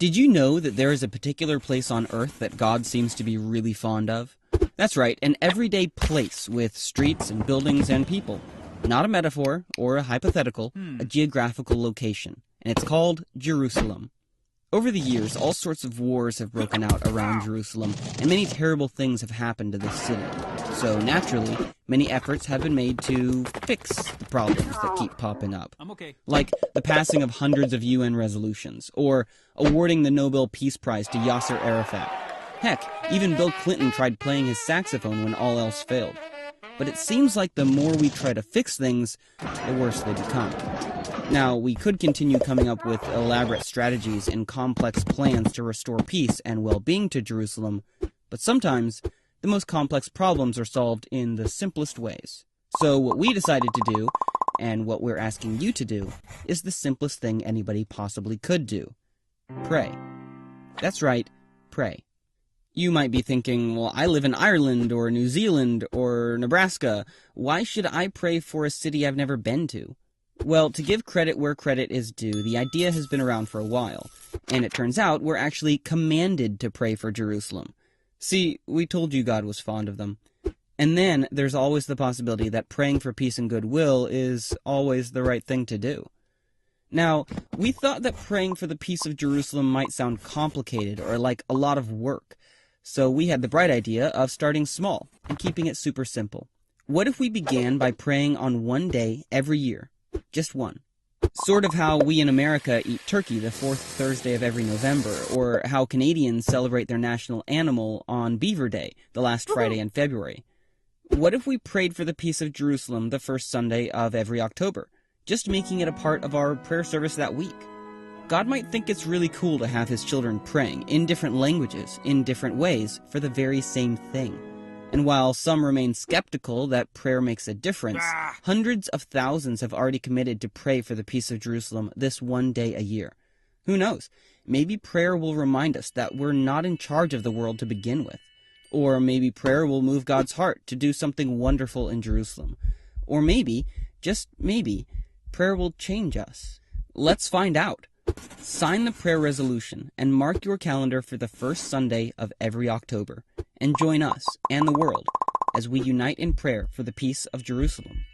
Did you know that there is a particular place on earth that God seems to be really fond of? That's right, an everyday place with streets and buildings and people. Not a metaphor or a hypothetical, a geographical location. And it's called Jerusalem. Over the years, all sorts of wars have broken out around Jerusalem, and many terrible things have happened to this city. So naturally, many efforts have been made to fix the problems that keep popping up. Like the passing of hundreds of UN resolutions, or awarding the Nobel Peace Prize to Yasser Arafat. Heck, even Bill Clinton tried playing his saxophone when all else failed. But it seems like the more we try to fix things, the worse they become. Now, we could continue coming up with elaborate strategies and complex plans to restore peace and well-being to Jerusalem, but sometimes the most complex problems are solved in the simplest ways. So what we decided to do, and what we're asking you to do, is the simplest thing anybody possibly could do. Pray. That's right, pray. You might be thinking, well, I live in Ireland or New Zealand or Nebraska. Why should I pray for a city I've never been to? Well, to give credit where credit is due, the idea has been around for a while, and it turns out we're actually commanded to pray for Jerusalem. See, we told you God was fond of them. And then there's always the possibility that praying for peace and goodwill is always the right thing to do. Now, we thought that praying for the peace of Jerusalem might sound complicated or like a lot of work, so we had the bright idea of starting small and keeping it super simple. What if we began by praying on one day every year? Just one. Sort of how we in America eat turkey the fourth Thursday of every November, or how Canadians celebrate their national animal on Beaver Day, the last Friday in February. What if we prayed for the peace of Jerusalem the first Sunday of every October, just making it a part of our prayer service that week? God might think it's really cool to have his children praying in different languages, in different ways, for the very same thing. And while some remain skeptical that prayer makes a difference, hundreds of thousands have already committed to pray for the peace of Jerusalem this one day a year. Who knows? Maybe prayer will remind us that we're not in charge of the world to begin with. Or maybe prayer will move God's heart to do something wonderful in Jerusalem. Or maybe, just maybe, prayer will change us. Let's find out. Sign the prayer resolution and mark your calendar for the first Sunday of every October, and join us and the world as we unite in prayer for the peace of Jerusalem.